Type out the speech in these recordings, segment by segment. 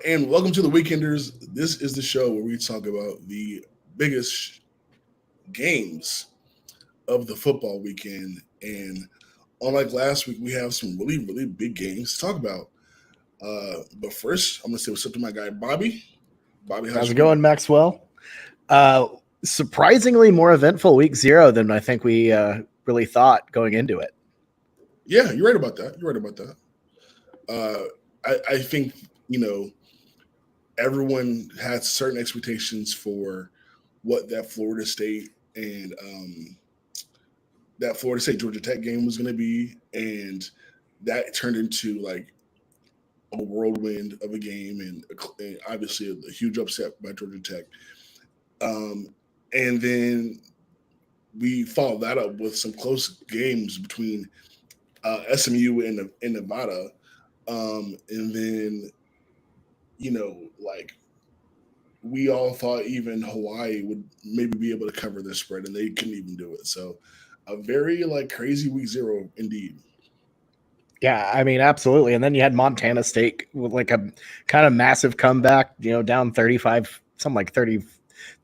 And welcome to the Weekenders. This is the show where we talk about the biggest games of the football weekend. And unlike last week, we have some really big games to talk about. But first, I'm going to say what's up to my guy, Bobby. Bobby, how's How's it your week? going, Maxwell? Uh, Surprisingly more eventful week zero than I think we really thought going into it. Yeah, you're right about that. You're right about that. I think, you know, everyone had certain expectations for what that Florida State Georgia Tech game was going to be, and that turned into like a whirlwind of a game, and obviously a huge upset by Georgia Tech. Um, and then we followed that up with some close games between SMU and Nevada, and then like we all thought even Hawaii would maybe be able to cover their spread, and they couldn't even do it. So a very like crazy week zero indeed. Yeah, I mean, absolutely. And then you had Montana State with like a kind of massive comeback, down 35, something like 30.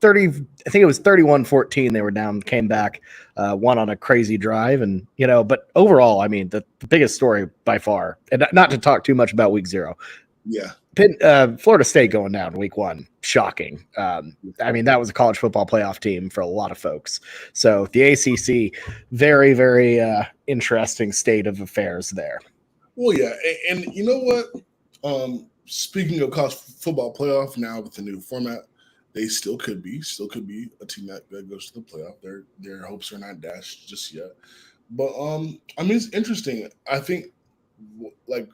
I think it was 31-14. They were down, came back, won on a crazy drive. And, but overall, I mean, the biggest story by far, and not to talk too much about week zero, Yeah, Florida State going down week one, shocking. I mean, that was a college football playoff team for a lot of folks. So the ACC, very, very interesting state of affairs there. well, yeah, and you know what? Speaking of college football playoff now with the new format, they still could be a team that goes to the playoff. Their hopes are not dashed just yet. But I mean, it's interesting. I think like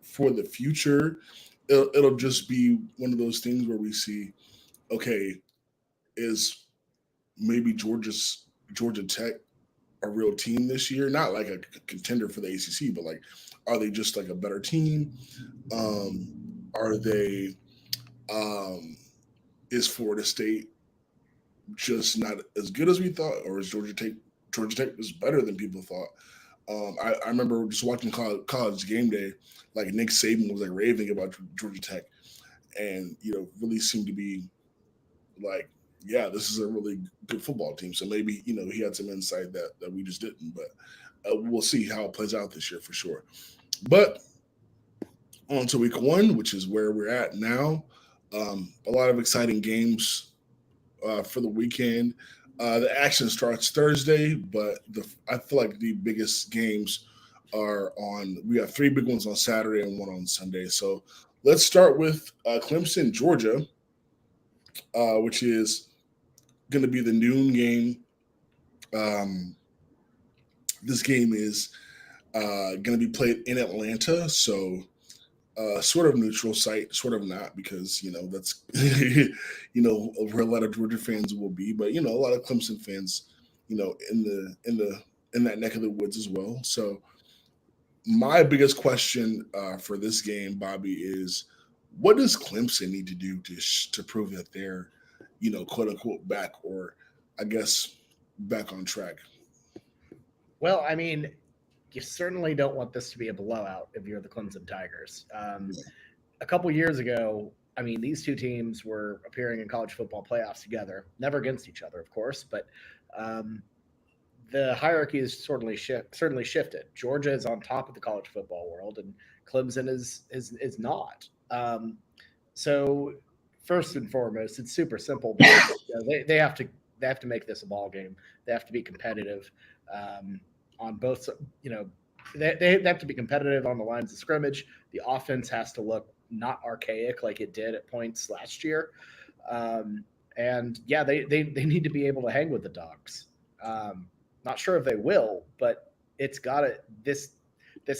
for the future, it'll just be one of those things where we see, okay, is maybe Georgia Tech a real team this year? Not like a contender for the ACC, but like, are they just like a better team? Um, are they? Um, is Florida State just not as good as we thought, or is Georgia Tech is better than people thought? I remember just watching college game day, like Nick Saban was like raving about Georgia Tech, and really seemed to be like, yeah, this is a really good football team. So maybe he had some insight that we just didn't, but we'll see how it plays out this year for sure. But on to week one, which is where we're at now. A lot of exciting games for the weekend. The action starts Thursday, but I feel like the biggest games are on. We got three big ones on Saturday and one on Sunday. So let's start with Clemson, Georgia, which is going to be the noon game. Um, this game is going to be played in Atlanta, so sort of neutral site, sort of not, because that's where a lot of Georgia fans will be, but a lot of Clemson fans, in that neck of the woods as well. So my biggest question for this game, Bobby, is what does Clemson need to do to prove that they're quote unquote back, or I guess back on track? Well, I mean, you certainly don't want this to be a blowout if you're the Clemson Tigers. Yeah, A couple years ago, I mean, these two teams were appearing in college football playoffs together, never against each other, of course, but um, the hierarchy has certainly shifted. Georgia is on top of the college football world, and Clemson is not. So first and foremost, it's super simple. They have to make this a ball game. They have to be competitive um, on both. You know, they have to be competitive on the lines of scrimmage. The offense has to look not archaic like it did at points last year. Um, and yeah, they need to be able to hang with the dogs. Not sure if they will, but it's got to this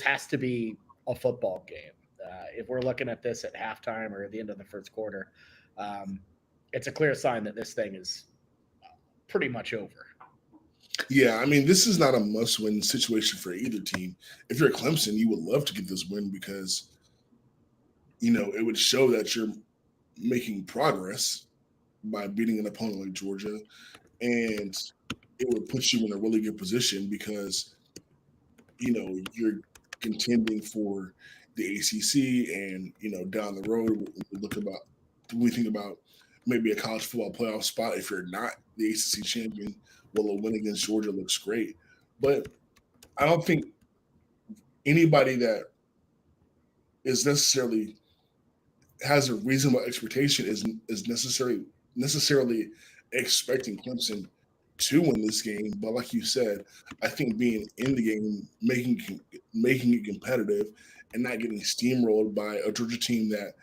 has to be a football game. If we're looking at this at halftime or at the end of the first quarter, um, it's a clear sign that this thing is pretty much over. yeah. I mean, this is not a must-win situation for either team. If you're Clemson, you would love to get this win because it would show that you're making progress by beating an opponent like Georgia, and it would put you in a really good position because you're contending for the ACC, and down the road we think about maybe a college football playoff spot. If you're not the ACC champion, well, a win against Georgia looks great, but I don't think anybody that is necessarily has a reasonable expectation is necessarily expecting Clemson to win this game. But like you said, I think being in the game, making it competitive, and not getting steamrolled by a Georgia team that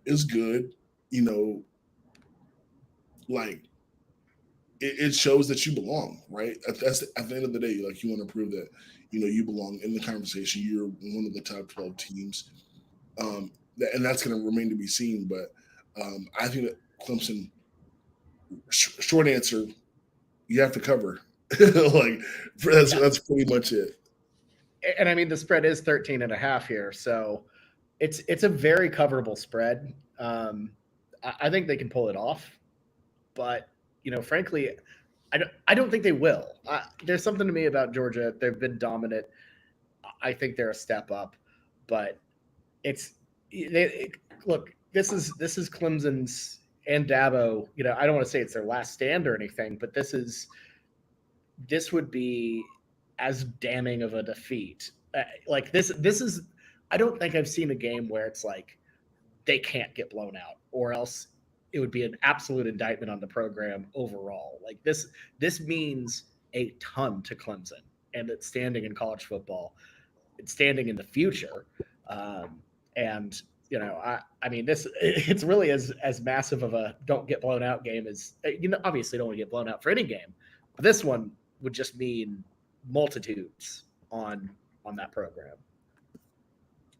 is good, like it shows that you belong, right? That's at the end of the day, like you want to prove that you belong in the conversation. You're one of the top 12 teams, and that's going to remain to be seen. But I think that Clemson, short answer, you have to cover. Like that's pretty much it. And I mean, the spread is 13.5 here, so it's a very coverable spread. I think they can pull it off, but frankly, I don't think they will. There's something to me about Georgia. They've been dominant. I think they're a step up, but look. This is Clemson's and Dabo. I don't want to say it's their last stand or anything, but this would be as damning of a defeat. Like this is. I don't think I've seen a game where it's like they can't get blown out, or else it would be an absolute indictment on the program overall. Like this means a ton to Clemson, and it's standing in college football. It's standing in the future. And I mean, it's really as massive of a don't get blown out game as obviously don't want to get blown out for any game, but this one would just mean multitudes on that program.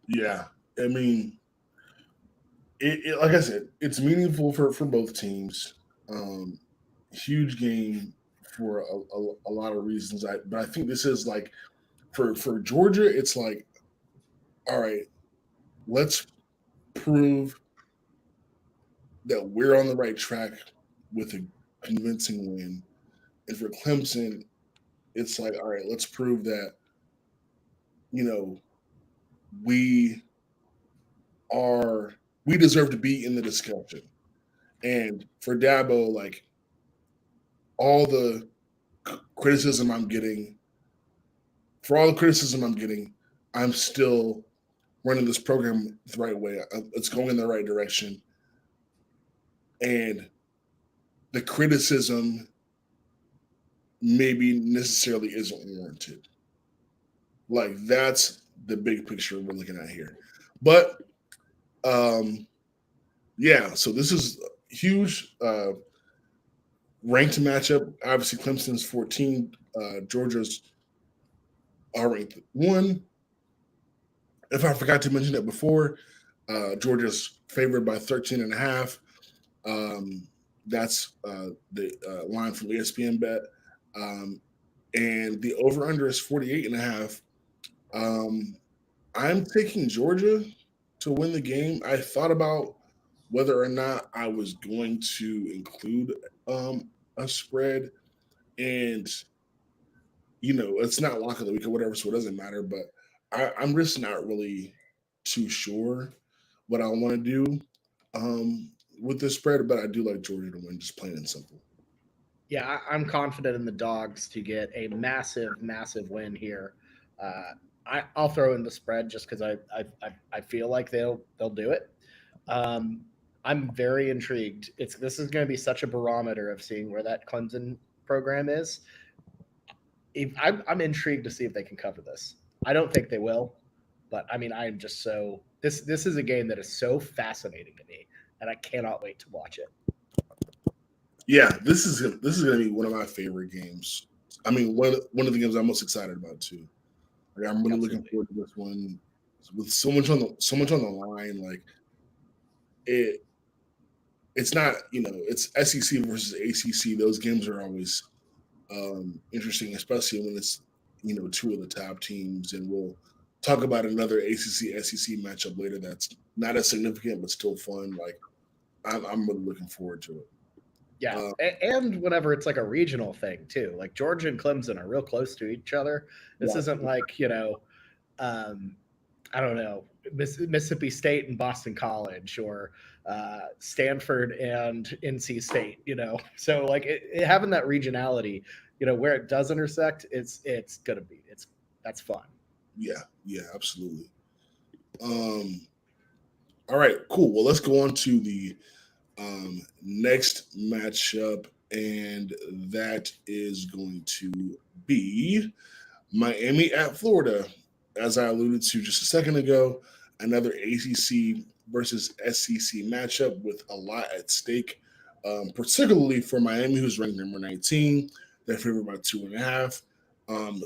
Yeah, I mean, like I said, it's meaningful for both teams. Huge game for a lot of reasons. But I think this is like for Georgia, it's like, all right, let's prove that we're on the right track with a convincing win. And for Clemson, it's like, all right, let's prove that we deserve to be in the discussion. And for Dabo, like all the criticism I'm getting, I'm still running this program the right way. It's going in the right direction. And the criticism maybe necessarily isn't warranted. Like that's the big picture we're looking at here. But yeah, so this is huge ranked matchup. Obviously, Clemson's 14, Georgia's are ranked 1. If I forgot to mention it before, Georgia's favored by 13.5. That's the line from ESPN Bet. And the over-under is 48.5. I'm taking Georgia to win the game. I thought about whether or not I was going to include a spread, and it's not lock of the week or whatever, so it doesn't matter. But I'm just not really too sure what I want to do with this spread, but I do like Georgia to win, just plain and simple. Yeah, I'm confident in the Dogs to get a massive win here. I'll throw in the spread just because I feel like they'll do it. I'm very intrigued. This is going to be such a barometer of seeing where that Clemson program is. I'm intrigued to see if they can cover this. I don't think they will, but I mean, I'm just so this is a game that is so fascinating to me, and I cannot wait to watch it. Yeah, this is going to be one of my favorite games. I mean, one of the games I'm most excited about too. Like, I'm really looking forward to this one with so much on the line. Like it's not it's SEC versus ACC. Those games are always interesting, especially when it's two of the top teams. And we'll talk about another ACC SEC matchup later. That's not as significant but still fun. Like I'm really looking forward to it. Yeah, and whenever it's like a regional thing too, like Georgia and Clemson are real close to each other. This isn't like I don't know, Mississippi State and Boston College, or Stanford and NC State. So like having that regionality, where it does intersect, it's gonna be that's fun. Yeah, absolutely. Um, all right, cool. Well, let's go on to the next matchup, and that is going to be Miami at Florida. As I alluded to just a second ago, another ACC versus SEC matchup with a lot at stake, particularly for Miami, who's ranked number 19. They're favored by 2.5.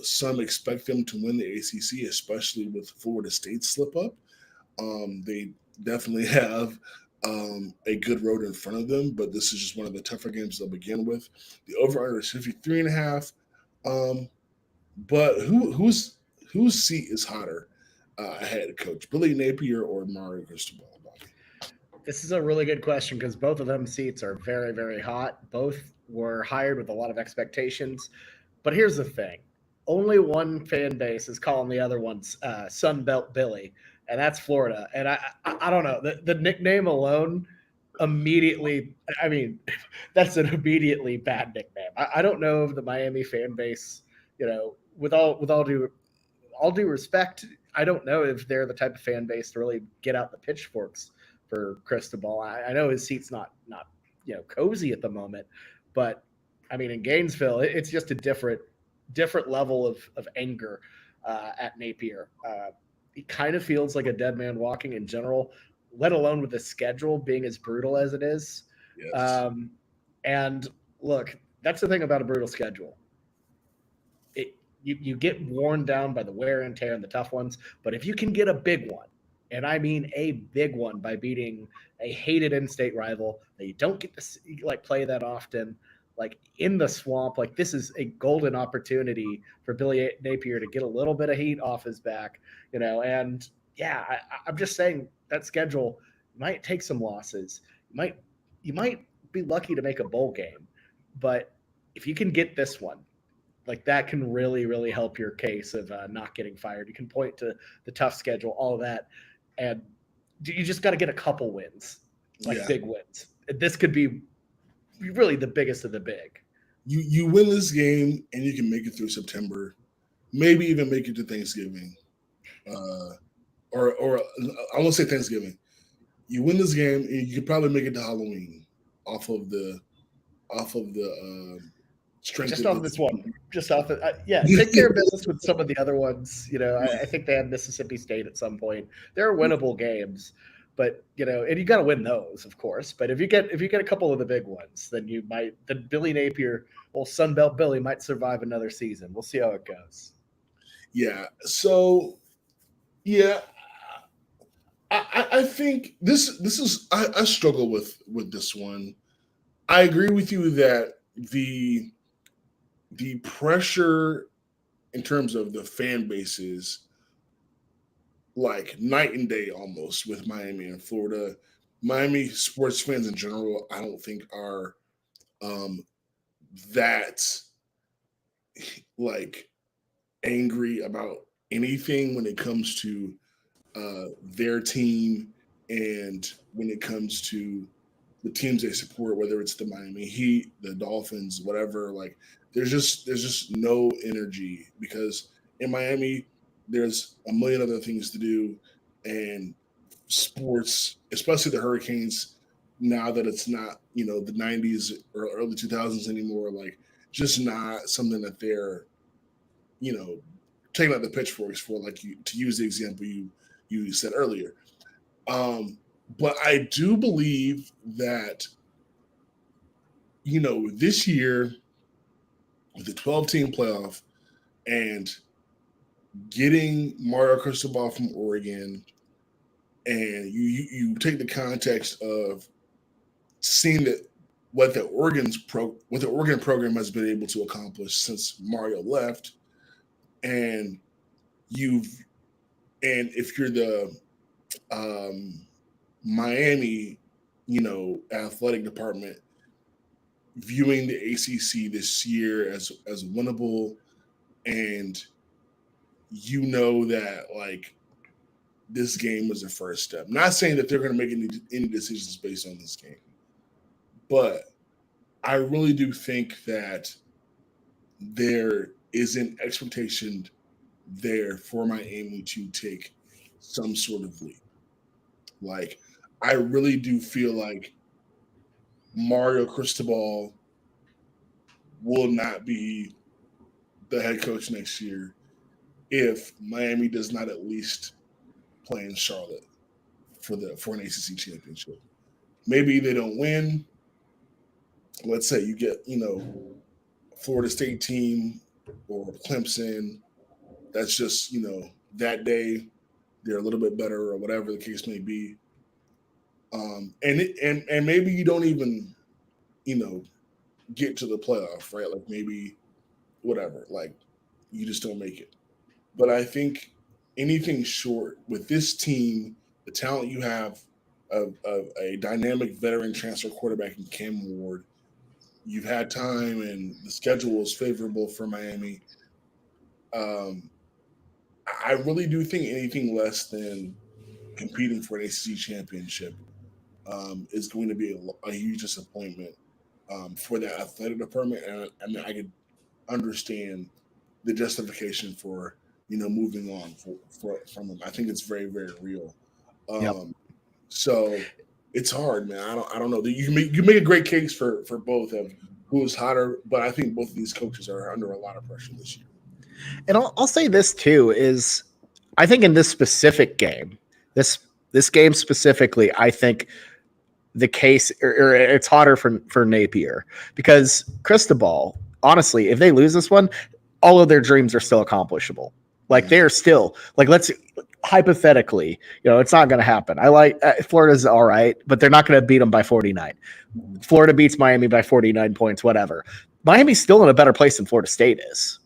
Some expect them to win the ACC, especially with Florida State slip up. They definitely have a good road in front of them, but this is just one of the tougher games they'll begin with. The over under is 53.5. But whose seat is hotter ahead, Coach Billy Napier or Mario Cristobal? This is a really good question because both of them seats are very, very hot. Both were hired with a lot of expectations. But here's the thing: only one fan base is calling the other one's Sun Belt Billy, and that's Florida. And I don't know, the nickname alone immediately. I mean, that's an immediately bad nickname. I don't know if the Miami fan base, with all due respect, I don't know if they're the type of fan base to really get out the pitchforks for Cristobal. I know his seat's not cozy at the moment, but I mean in Gainesville, it's just a different level of anger at Napier. He kind of feels like a dead man walking in general, let alone with the schedule being as brutal as it is. Yes. Um, and look, that's the thing about a brutal schedule. You get worn down by the wear and tear and the tough ones. But if you can get a big one, and I mean a big one, by beating a hated in-state rival that you don't get to see, like play that often, like in the swamp, like this is a golden opportunity for Billy Napier to get a little bit of heat off his back, And yeah, I'm just saying that schedule might take some losses. You might be lucky to make a bowl game, but if you can get this one, like that can really really help your case of not getting fired. You can point to the tough schedule, all of that, and you just got to get a couple wins, like Yeah. big wins. This could be really the biggest of the big. You win this game and you can make it through September, maybe even make it to Thanksgiving, uh, or I won't say Thanksgiving. You win this game and you could probably make it to Halloween off of the strength Just of off this. this one, just off it. Yeah, take care of business with some of the other ones. I think they had Mississippi State at some point. There are winnable games, but and you got to win those, of course. But if you get a couple of the big ones, then then Billy Napier, well, Sunbelt Billy, might survive another season. We'll see how it goes. Yeah. So yeah, I think this is I struggle with this one. I agree with you that the pressure in terms of the fan bases like night and day almost with Miami and Florida. Miami sports fans in general, I don't think are um, that like angry about anything when it comes to their team and when it comes to the teams they support, whether it's the Miami Heat, the Dolphins, whatever. Like there's just no energy because in Miami there's a million other things to do, and sports, especially the Hurricanes, now that it's not the '90s or early 2000s anymore, like just not something that they're you know taking out the pitchforks for, like to use the example you said earlier. But I do believe that this year with the 12-team playoff and getting Mario Cristobal from Oregon, and you take the context of seeing that what the Oregon program has been able to accomplish since Mario left, and you've and if you're the Miami, athletic department, viewing the ACC this year as winnable, and that like this game was a first step. Not saying that they're going to make any decisions based on this game, but I really do think that there is an expectation there for Miami to take some sort of lead. Like, I really do feel like Mario Cristobal will not be the head coach next year if Miami does not at least play in Charlotte for an ACC championship. Maybe they don't win. Let's say you get Florida State team or Clemson. That's just that day they're a little bit better or whatever the case may be. And maybe you don't even you know get to the playoff, right? Like maybe whatever, like you just don't make it. But I think anything short with this team, the talent you have of a dynamic veteran transfer quarterback in Cam Ward, you've had time and the schedule is favorable for Miami. Um, I really do think anything less than competing for an ACC championship is going to be a huge disappointment for the athletic department. And I mean, I could understand the justification for moving on from them. I think it's very very real. Yep. So it's hard, man. I don't know. You make a great case for both of who is hotter, but I think both of these coaches are under a lot of pressure this year. And I'll say this too is I think in this specific game, this game specifically, I think the case or it's hotter for Napier because Cristobal, honestly, if they lose this one, all of their dreams are still accomplishable. Like they're still like let's hypothetically, it's not going to happen. I like Florida's all right, but they're not going to beat them by 49. Florida beats Miami by 49 points, whatever. Miami's still in a better place than Florida State is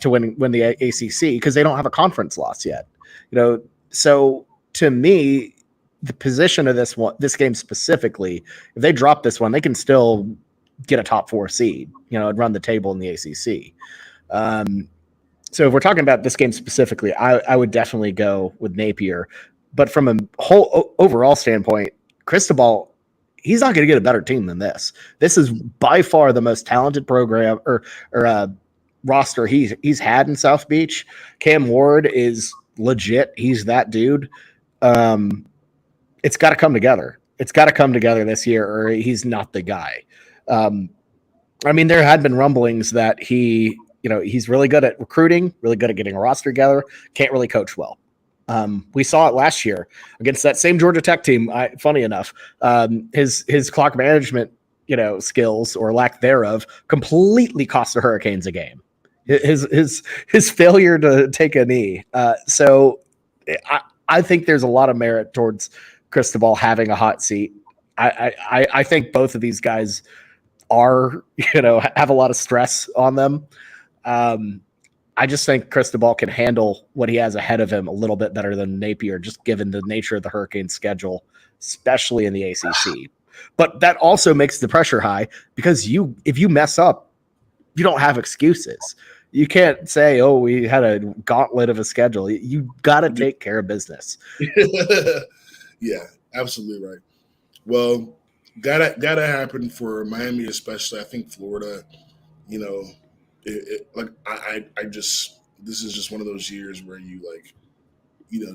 to win the ACC because they don't have a conference loss yet. So to me, the position of this game specifically, if they drop this one, they can still get a top 4 seed, and run the table in the ACC. So if we're talking about this game specifically, I would definitely go with Napier. But from a whole overall standpoint, Cristobal, he's not going to get a better team than this. This is by far the most talented program or roster he's had in South Beach. Cam Ward is legit. He's that dude. It's got to come together. It's got to come together this year, or he's not the guy. I mean, there had been rumblings that he's really good at recruiting, really good at getting a roster together, can't really coach well. We saw it last year against that same Georgia Tech team. Funny enough, his clock management, skills or lack thereof completely cost the Hurricanes a game. His failure to take a knee. So I think there's a lot of merit towards Cristobal having a hot seat. I think both of these guys are, have a lot of stress on them. I just think Cristobal can handle what he has ahead of him a little bit better than Napier, just given the nature of the Hurricane schedule, especially in the ACC. But that also makes the pressure high because if you mess up, you don't have excuses. You can't say, "Oh, we had a gauntlet of a schedule." You got to take care of business. Yeah, absolutely right. Well, gotta happen for Miami, especially. I think Florida. Like I just this is just one of those years where you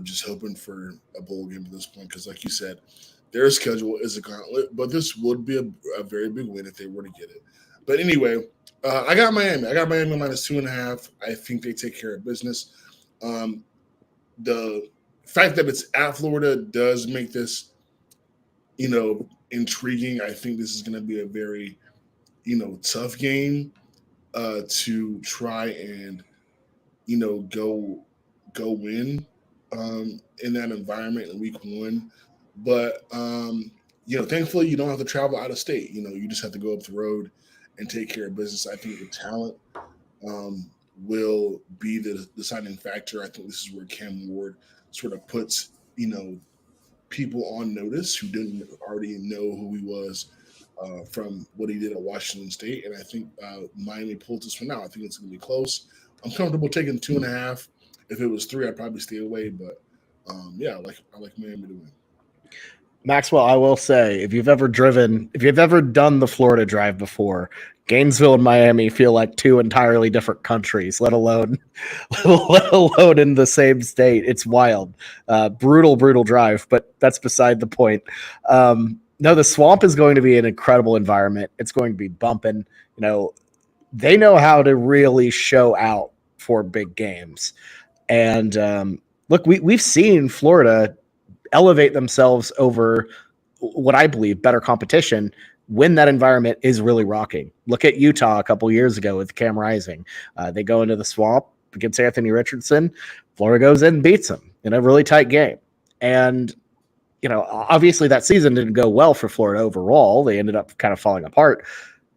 just hoping for a bowl game at this point because, like you said, their schedule is a gauntlet, but this would be a very big win if they were to get it. But anyway, I got Miami. I got Miami minus 2.5. I think they take care of business. The fact that it's at Florida does make this, intriguing. I think this is going to be a very, tough game to try and, go win in that environment in week 1. But thankfully you don't have to travel out of state. You just have to go up the road and take care of business. I think the talent will be the deciding factor. I think this is where Cam Ward sort of puts, people on notice who didn't already know who he was from what he did at Washington State. And I think Miami pulled this one out. I think it's going to be close. I'm comfortable taking 2.5. If it was 3, I'd probably stay away. But Yeah, I like Miami to win. Maxwell, I will say, if you've ever done the Florida drive before, Gainesville and Miami feel like two entirely different countries, let alone in the same state. It's wild. Brutal drive, but that's beside the point. No, the Swamp is going to be an incredible environment. It's going to be bumping. They know how to really show out for big games. And look, we've seen Florida elevate themselves over what I believe better competition when that environment is really rocking. Look at Utah a couple years ago with Cam Rising. They go into the Swamp against Anthony Richardson. Florida goes in and beats them in a really tight game. And, obviously that season didn't go well for Florida overall. They ended up kind of falling apart.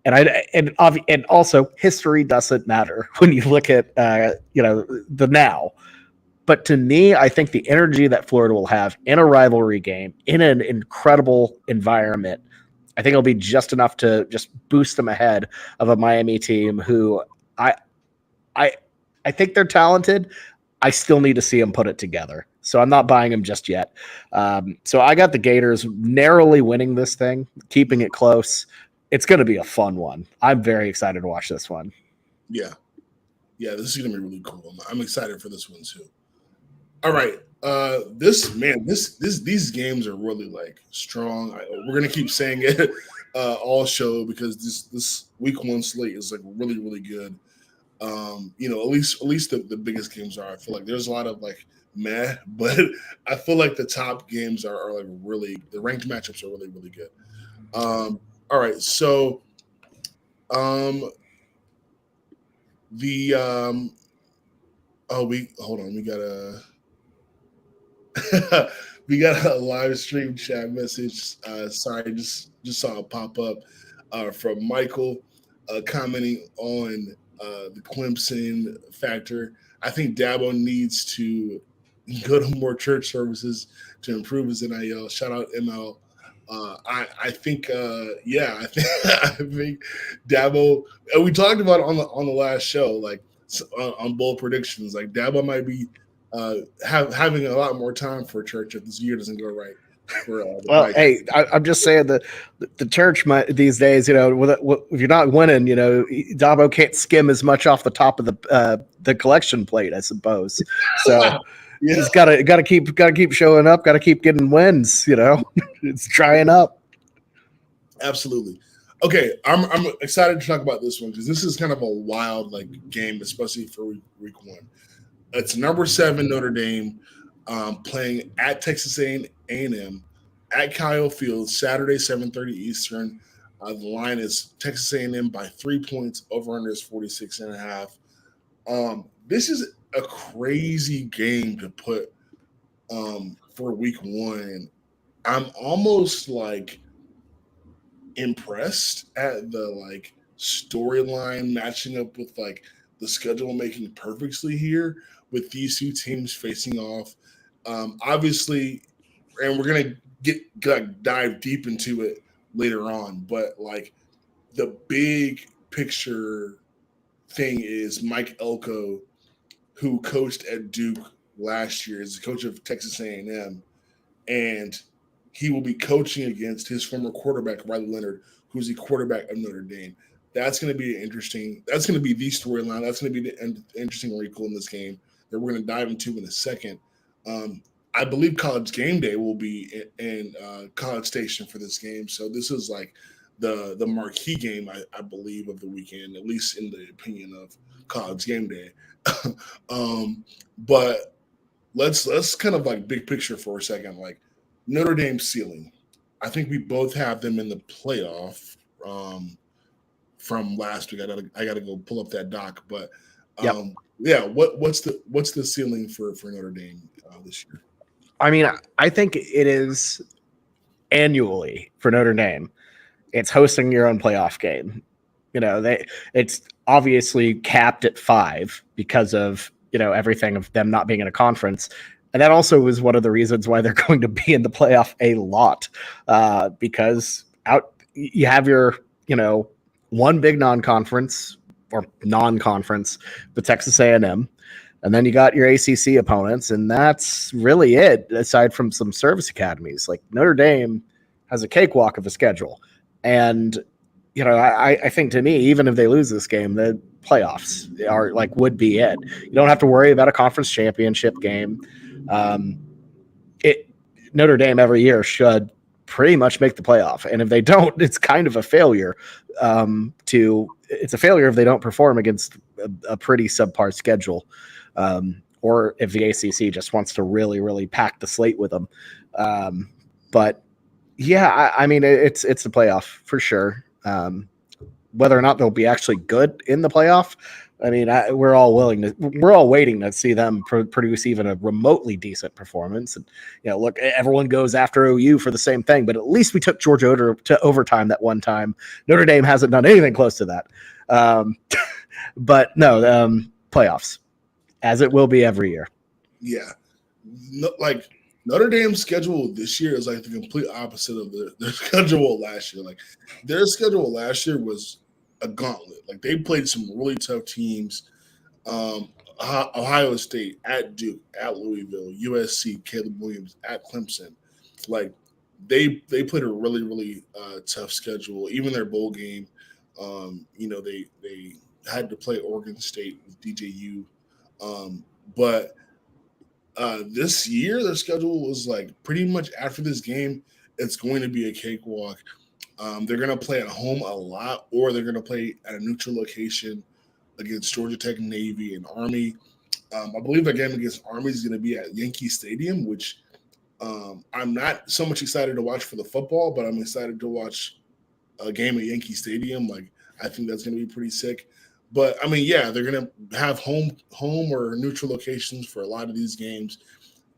And also history doesn't matter when you look at, the now. But to me, I think the energy that Florida will have in a rivalry game, in an incredible environment, I think it'll be just enough to just boost them ahead of a Miami team who I think they're talented. I still need to see them put it together. So I'm not buying them just yet. So I got the Gators narrowly winning this thing, keeping it close. It's going to be a fun one. I'm very excited to watch this one. Yeah, this is going to be really cool. I'm excited for this one too. All right. These games are really like strong. We're gonna keep saying it all show because this week one slate is like really, really good. At least the biggest games are. I feel like there's a lot of like meh, but I feel like the top games are like really, the ranked matchups are really, really good. All right, so we gotta. We got a live stream chat message. Sorry, just saw it pop up from Michael commenting on the Clemson factor. I think Dabo needs to go to more church services to improve his NIL. Shout out ML. I think I think Dabo. And we talked about it on the last show, like on bold predictions. Like Dabo might be having a lot more time for church if this year doesn't go right. Hey, I'm just saying that the church these days, if you're not winning, Dabo can't skim as much off the top of the collection plate, I suppose. So he's got to keep showing up, got to keep getting wins. It's drying up. Absolutely. Okay, I'm excited to talk about this one because this is kind of a wild game, especially for week one. It's number 7 Notre Dame playing at Texas A&M at Kyle Field Saturday 7:30 Eastern. The line is Texas A&M by 3 points. Over under is 46.5. This is a crazy game to put for week one. I'm almost impressed at the storyline matching up with the schedule making perfectly here with these two teams facing off. Obviously, and we're gonna dive deep into it later on, but the big picture thing is Mike Elko, who coached at Duke last year, is the coach of Texas A&M, and he will be coaching against his former quarterback, Riley Leonard, who's the quarterback of Notre Dame. That's going to be interesting. That's going to be the storyline. That's going to be the interesting wrinkle in this game that we're going to dive into in a second. I believe College Game Day will be in College Station for this game. So this is the marquee game, I believe, of the weekend, at least in the opinion of College Game Day. But let's kind of big picture for a second. Notre Dame ceiling. I think we both have them in the playoff from last week. I gotta go pull up that doc, but what's the ceiling for Notre Dame this year? I mean, I think it is annually for Notre Dame. It's hosting your own playoff game. It's obviously capped at 5 because of everything of them not being in a conference. And that also was one of the reasons why they're going to be in the playoff a lot, because you have your, one big non-conference, the Texas A&M. And then you got your ACC opponents, and that's really it, aside from some service academies. Like Notre Dame has a cakewalk of a schedule. And, I think to me, even if they lose this game, the playoffs would be it. You don't have to worry about a conference championship game. It Notre Dame every year should pretty much make the playoff, and if they don't, it's kind of a failure. It's a failure if they don't perform against a pretty subpar schedule, or if the ACC just wants to really, really pack the slate with them. But yeah, I mean, it's the playoff for sure. Whether or not they'll be actually good in the playoff, I mean, we're all waiting to see them produce even a remotely decent performance. And look, everyone goes after OU for the same thing, but at least we took Georgia to overtime that one time. Notre Dame hasn't done anything close to that. But no, playoffs, as it will be every year. Yeah, like Notre Dame's schedule this year is like the complete opposite of their schedule last year. Like their schedule last year was a gauntlet. Like they played some really tough teams. Ohio State, at Duke, at Louisville, USC, Caleb Williams, at Clemson. Like they played a really, really tough schedule. Even their bowl game, they had to play Oregon State with DJU. But this year, their schedule was like pretty much after this game, it's going to be a cakewalk. They're going to play at home a lot, or they're going to play at a neutral location against Georgia Tech, Navy, and Army. I believe that game against Army is going to be at Yankee Stadium, which I'm not so much excited to watch for the football, but I'm excited to watch a game at Yankee Stadium. Like I think that's going to be pretty sick. But I mean, yeah, they're going to have home or neutral locations for a lot of these games,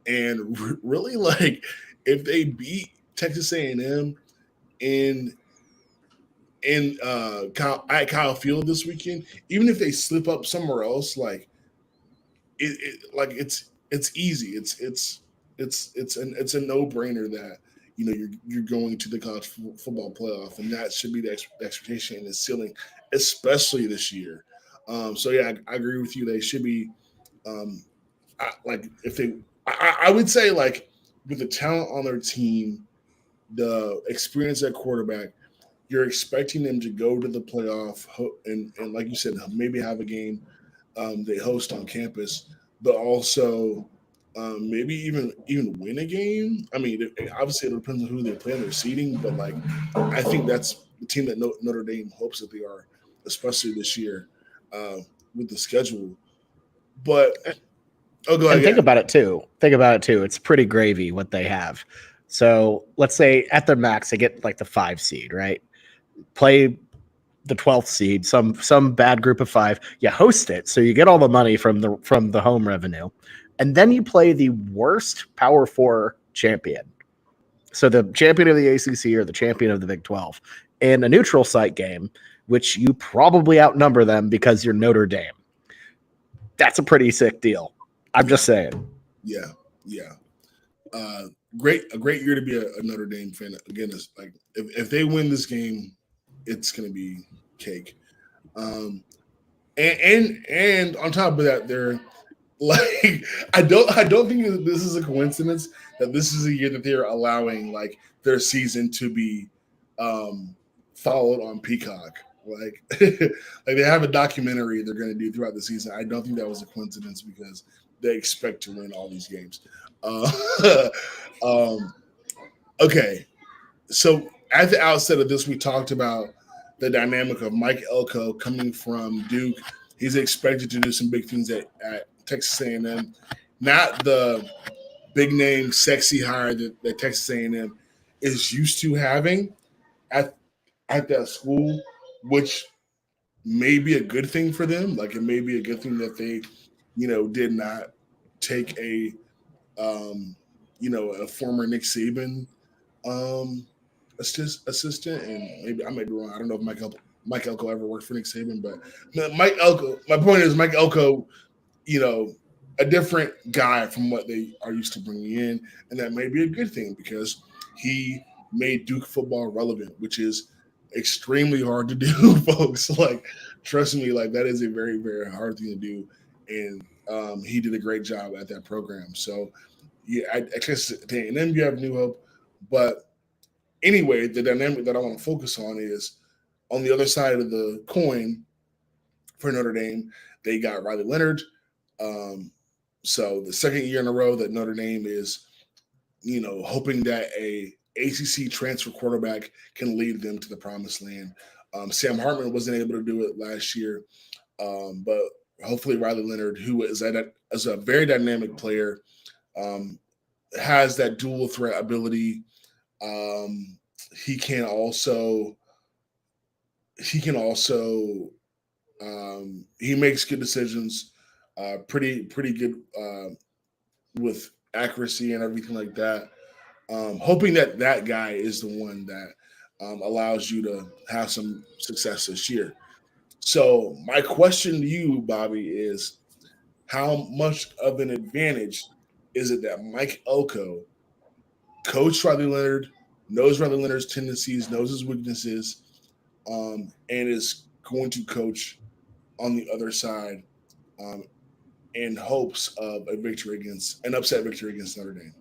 and really, like if they beat Texas A&M at Kyle Field this weekend, even if they slip up somewhere else, like it's easy. It's a no-brainer that you're going to the college football playoff, and that should be the expectation and the ceiling, especially this year. So yeah, I agree with you. They should be I would say, like, with the talent on their team, the experience at quarterback, you're expecting them to go to the playoff and like you said, maybe have a game they host on campus, but also maybe even win a game. I mean, obviously it depends on who they play in their seeding, but like I think that's the team that Notre Dame hopes that they are, especially this year with the schedule. But go ahead. And think about it too. It's pretty gravy what they have. So let's say at their max they get like the 5 seed, right? Play the 12th seed, some bad group of 5. You host it, so you get all the money from the home revenue, and then you play the worst Power 4 champion. So the champion of the ACC or the champion of the Big 12 in a neutral site game, which you probably outnumber them because you're Notre Dame. That's a pretty sick deal. I'm just saying. Yeah. A great year to be a Notre Dame fan. Again, it's like if they win this game, it's going to be cake. And on top of that, they're like, I don't think this is a coincidence that this is a year that they're allowing like their season to be followed on Peacock. Like they have a documentary they're going to do throughout the season. I don't think that was a coincidence because they expect to win all these games. Okay, so at the outset of this, we talked about the dynamic of Mike Elko coming from Duke. He's expected to do some big things at Texas A&M. Not the big name, sexy hire that Texas A&M is used to having at that school, which may be a good thing for them. Like it may be a good thing that they, did not take a former Nick Saban assistant, and maybe I may be wrong. I don't know if Mike Elko ever worked for Nick Saban, but Mike Elko. My point is Mike Elko, a different guy from what they are used to bringing in, and that may be a good thing because he made Duke football relevant, which is extremely hard to do, folks. Like, trust me, like that is a very, very hard thing to do. And he did a great job at that program. So yeah, I guess at A&M you have New Hope, but anyway, the dynamic that I want to focus on is on the other side of the coin for Notre Dame. They got Riley Leonard. So the second year in a row that Notre Dame is, hoping that a ACC transfer quarterback can lead them to the promised land. Sam Hartman wasn't able to do it last year, but hopefully Riley Leonard, who is a very dynamic player, has that dual threat ability. He can also he makes good decisions, pretty good with accuracy and everything like that. Hoping that guy is the one that allows you to have some success this year. So my question to you, Bobby, is how much of an advantage is it that Mike Elko coached Riley Leonard, knows Riley Leonard's tendencies, knows his weaknesses, and is going to coach on the other side in hopes of an upset victory against Notre Dame?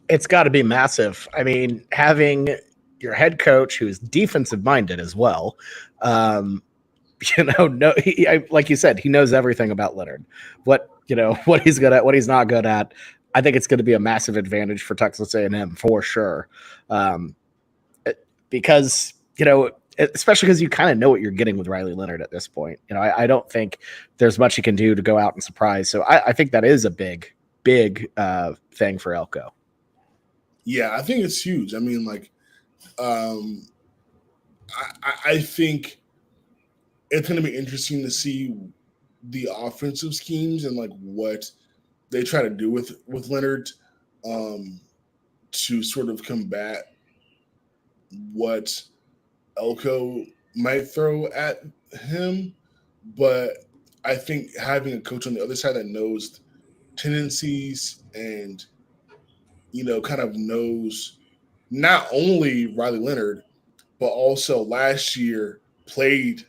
It's got to be massive. I mean, having your head coach who's defensive minded as well, like you said, he knows everything about Leonard. What he's good at, what he's not good at. I think it's going to be a massive advantage for Texas A&M for sure, because especially because you kind of know what you're getting with Riley Leonard at this point. I don't think there's much he can do to go out and surprise. So I think that is a big thing for Elko. Yeah, I think it's huge. I mean, I think it's going to be interesting to see the offensive schemes and what they try to do with Leonard to sort of combat what Elko might throw at him. But I think having a coach on the other side that knows tendencies and kind of knows not only Riley Leonard, but also last year Duke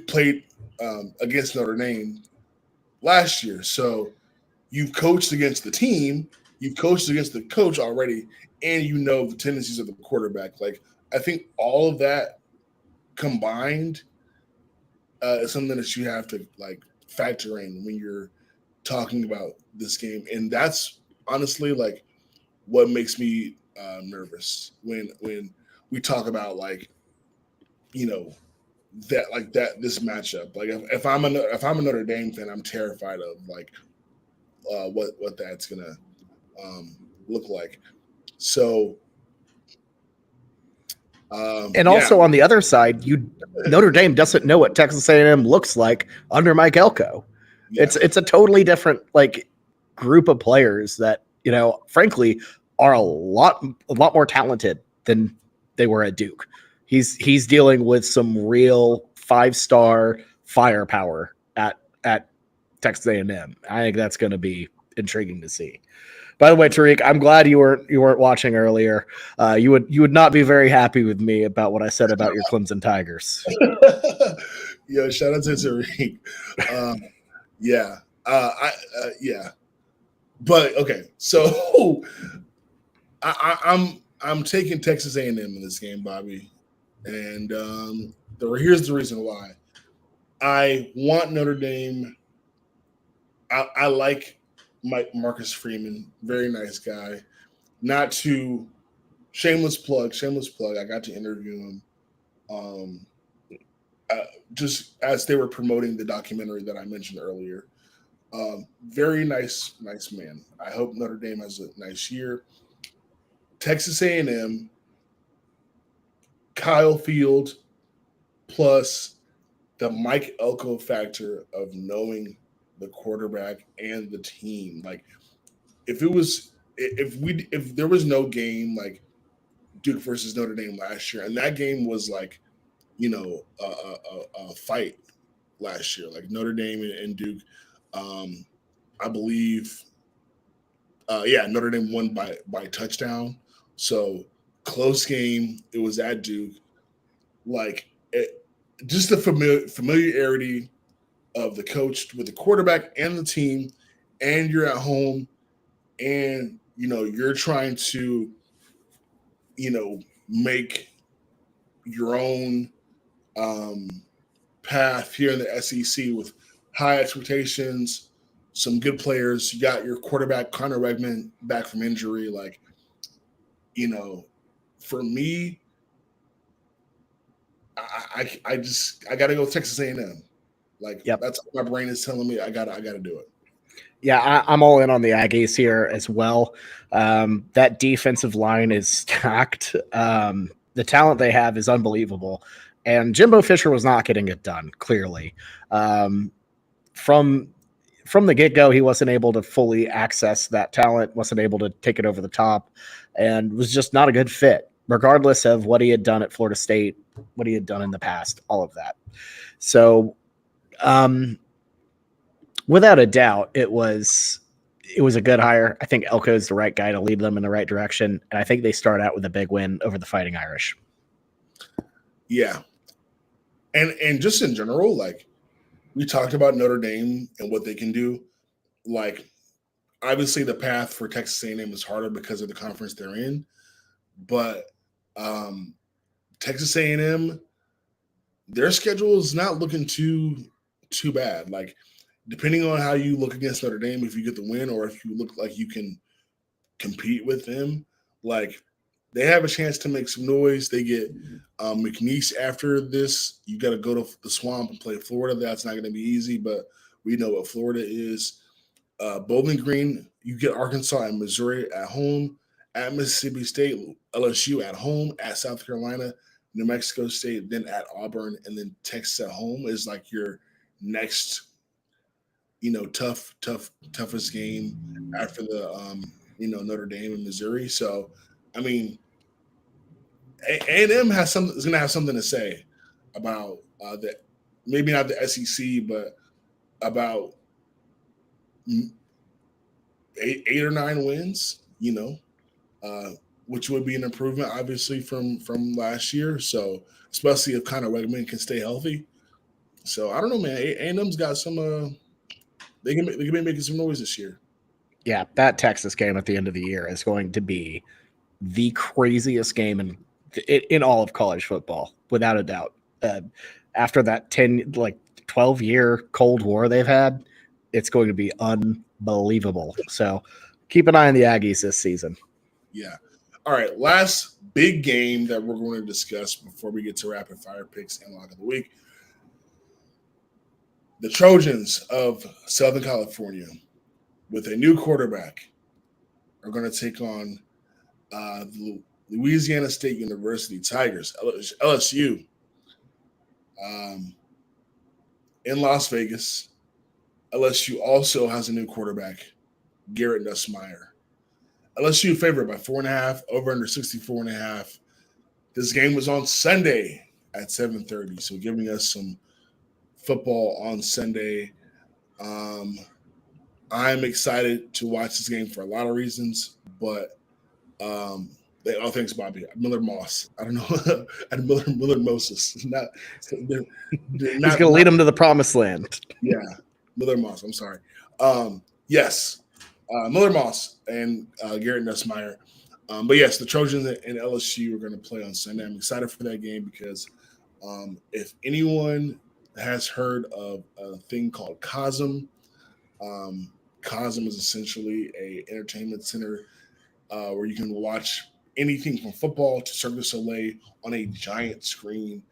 played against Notre Dame last year. So you've coached against the team, you've coached against the coach already, and the tendencies of the quarterback. I think all of that combined is something that you have to factor in when you're talking about this game. And that's honestly what makes me nervous when we talk about this matchup. If I'm a Notre Dame fan, I'm terrified of what that's gonna look like. So also on the other side, Notre Dame doesn't know what Texas A&M looks like under Mike Elko. Yeah. It's a totally different group of players that frankly are a lot more talented than they were at Duke. He's dealing with some real 5-star firepower at Texas A&M. I think that's going to be intriguing to see. By the way, Tariq, I'm glad you weren't watching earlier. You would not be very happy with me about what I said about your Clemson Tigers. Yo, shout out to Tariq. Yeah. Yeah. But okay, so I'm taking Texas A&M in this game, Bobby, and here's the reason why. I want Notre Dame. I like Marcus Freeman, very nice guy. Not to shameless plug. I got to interview him, just as they were promoting the documentary that I mentioned earlier. Very nice man. I hope Notre Dame has a nice year. Texas A&M, Kyle Field, plus the Mike Elko factor of knowing the quarterback and the team. If there was no game Duke versus Notre Dame last year, and that game was a fight last year, Notre Dame and Duke. I believe, Notre Dame won by touchdown. So close game. It was at Duke. Just the familiarity of the coach with the quarterback and the team, and you're at home, and you're trying to make your own path here in the SEC with high expectations, some good players. You got your quarterback Connor Wegman back from injury. Like, for me, I got to go Texas A&M. Like, that's what my brain is telling me. I gotta do it. Yeah, I'm all in on the Aggies here as well. That defensive line is stacked. The talent they have is unbelievable. And Jimbo Fisher was not getting it done, clearly. From the get-go, he wasn't able to fully access that talent, wasn't able to take it over the top, and was just not a good fit, regardless of what he had done at Florida State, what he had done in the past, all of that. So, without a doubt, it was a good hire. I think Elko is the right guy to lead them in the right direction, and I think they start out with a big win over the Fighting Irish. Yeah, and just in general, like we talked about Notre Dame and what they can do. Like, obviously, the path for Texas A&M is harder because of the conference they're in, but Texas A&M, their schedule is not looking too bad. Like, depending on how you look against Notre Dame, if you get the win or if you look like you can compete with them, like they have a chance to make some noise. They get McNeese after this. You got to go to the Swamp and play Florida. That's not going to be easy, but we know what Florida is. Bowling Green, you get Arkansas and Missouri at home, at Mississippi State, LSU at home, at South Carolina, New Mexico State, then at Auburn, and then Texas at home is like your next toughest game after the Notre Dame and Missouri. So, I mean, A&M is going to have something to say about maybe not the SEC, but about 8 or 9 wins. Which would be an improvement, obviously, from last year. So, especially if Connor Wegman can stay healthy. So, I don't know, man. A&M's got some. They can be making some noise this year. Yeah, that Texas game at the end of the year is going to be the craziest game in all of college football, without a doubt. After that 12-year Cold War they've had, it's going to be unbelievable. So keep an eye on the Aggies this season. Yeah. All right, last big game that we're going to discuss before we get to rapid fire picks and lock of the week. The Trojans of Southern California, with a new quarterback, are going to take on the Louisiana State University Tigers, LSU, in Las Vegas. LSU also has a new quarterback, Garrett Nussmeier. LSU favored by 4.5, over under 64.5. This game was on Sunday at 7:30, so giving us some football on Sunday. I'm excited to watch this game for a lot of reasons, but thanks, Bobby. Miller Moss. I don't know. And Miller Moses. He's going to lead them to the promised land. Yeah, Miller Moss. I'm sorry. Yes, Miller Moss and Garrett Nussmeier. But yes, the Trojans and LSU are going to play on Sunday. I'm excited for that game because if anyone has heard of a thing called COSM, COSM is essentially a entertainment center where you can watch anything from football to Cirque du Soleil on a giant screen.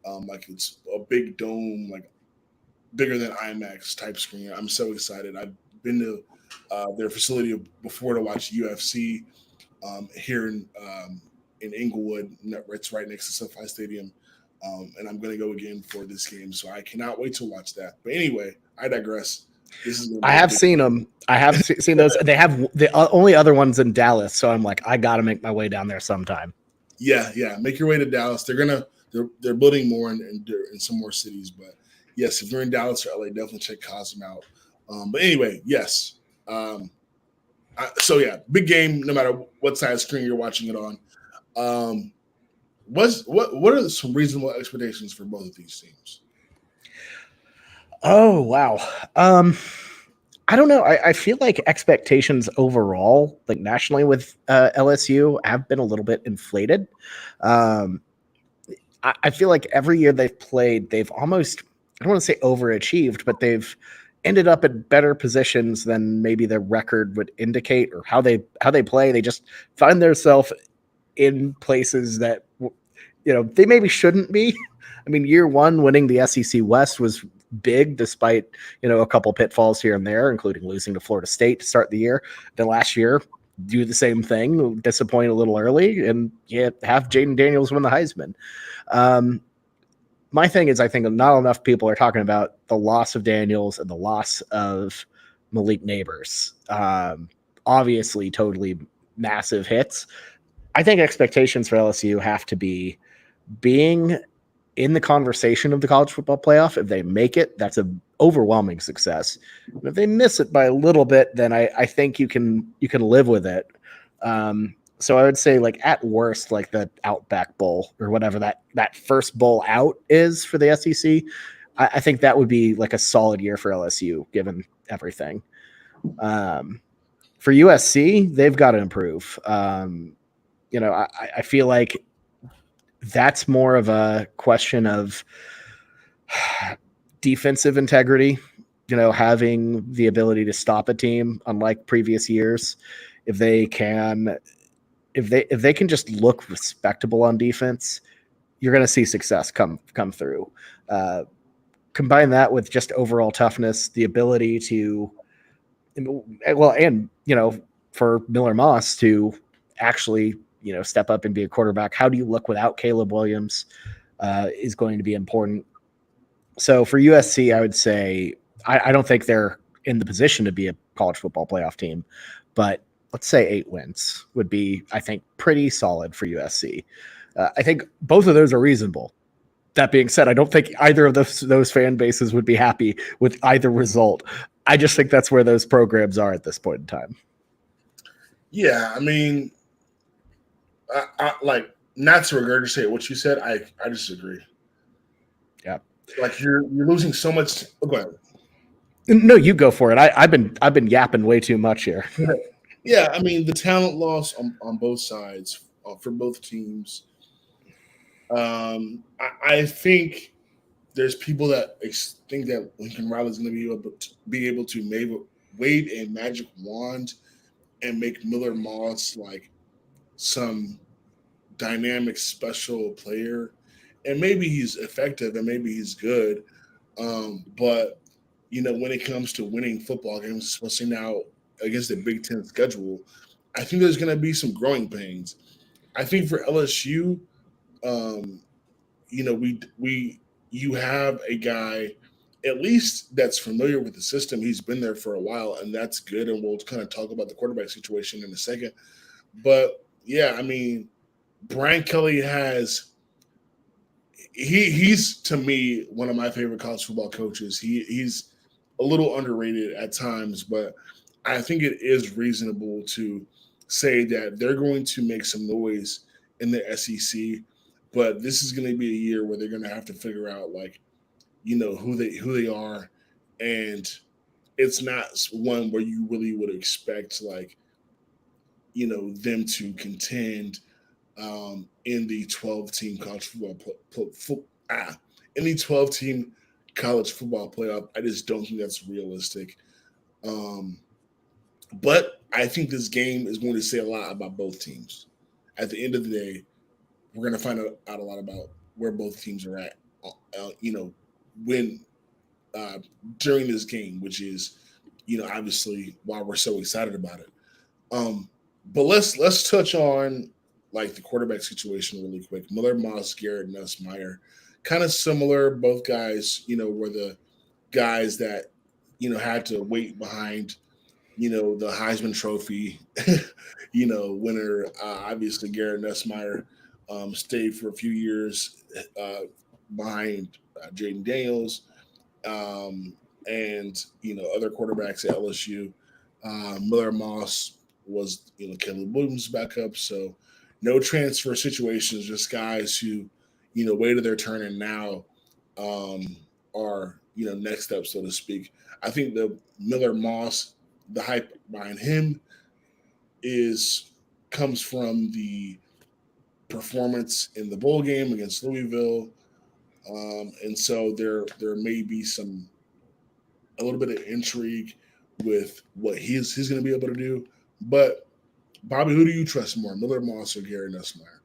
Like it's a big dome, like bigger than IMAX type screen. I'm so excited. I've been to their facility before to watch UFC here in Inglewood. It's right next to SoFi Stadium. And I'm going to go again for this game. So I cannot wait to watch that. But anyway, I digress. I have seen them. I have seen those. They have the only other ones in Dallas. So I'm like, I got to make my way down there sometime. Yeah. Make your way to Dallas. They're building more in some more cities. But yes, if you're in Dallas or LA, definitely check COSM out. But anyway, yes. So yeah, big game. No matter what size screen you're watching it on. What are some reasonable expectations for both of these teams? Oh wow. Um, I don't know. I feel like expectations overall, like nationally with LSU, have been a little bit inflated. Um, I feel like every year they've played, they've almost, I don't want to say overachieved, but they've ended up in better positions than maybe their record would indicate, or how they play. They just find themselves in places that they maybe shouldn't be. I mean, year one winning the SEC West was big, despite a couple pitfalls here and there, including losing to Florida State to start the year. Then last year, do the same thing, disappoint a little early, and have Jaden Daniels win the Heisman. Um, my thing is, I think not enough people are talking about the loss of Daniels and the loss of Malik Neighbors. Obviously, totally massive hits. I think expectations for LSU have to be being in the conversation of the college football playoff. If they make it, that's an overwhelming success. And if they miss it by a little bit, then I think you can live with it. So I would say, like, at worst, like the Outback Bowl or whatever that first bowl out is for the SEC. I think that would be like a solid year for LSU given everything. For USC, they've got to improve. I feel like that's more of a question of defensive integrity, having the ability to stop a team, unlike previous years. If they can just look respectable on defense, you're going to see success come through. Combine that with just overall toughness, the ability to, and for Miller Moss to actually step up and be a quarterback. How do you look without Caleb Williams is going to be important. So for USC, I would say I don't think they're in the position to be a college football playoff team, but let's say 8 wins would be, I think, pretty solid for USC. I think both of those are reasonable. That being said, I don't think either of those fan bases would be happy with either result. I just think that's where those programs are at this point in time. Yeah, I mean, I like, not to regurgitate what you said. I disagree. Yeah. Like, you're losing so much. Oh, go ahead. No, you go for it. I've been yapping way too much here. Yeah, I mean, the talent loss on both sides for both teams. I think there's people that think that Lincoln Riley's going to be able to wave a magic wand and make Miller Moss like some dynamic special player, and maybe he's effective and maybe he's good. But when it comes to winning football games, especially now against the Big Ten schedule, I think there's going to be some growing pains. I think for LSU, um, we you have a guy at least that's familiar with the system. He's been there for a while, and that's good. And we'll kind of talk about the quarterback situation in a second. But yeah, I mean, Brian Kelly he's to me one of my favorite college football coaches. He's a little underrated at times, but I think it is reasonable to say that they're going to make some noise in the SEC. But this is going to be a year where they're going to have to figure out, like, who they are, and it's not one where you really would expect, like, them to contend in the 12-team college in the 12-team college football playoff. I just don't think that's realistic. Um, but I think this game is going to say a lot about both teams. At the end of the day, we're going to find out a lot about where both teams are at. When uh, during this game, which is, obviously why we're so excited about it. But let's touch on, like, the quarterback situation really quick. Miller Moss, Garrett Nussmeyer, kind of similar. Both guys, were the guys that had to wait behind, the Heisman Trophy, winner. Obviously, Garrett Nussmeyer stayed for a few years behind Jaden Daniels, and other quarterbacks at LSU. Miller Moss was Caleb Williams' backup, so no transfer situations, just guys who waited their turn and now are next step, so to speak. I think the Miller Moss, the hype behind him is comes from the performance in the bowl game against Louisville, and so there may be a little bit of intrigue with what he's going to be able to do. But Bobby, who do you trust more, Miller Moss or Gary Nussmeier?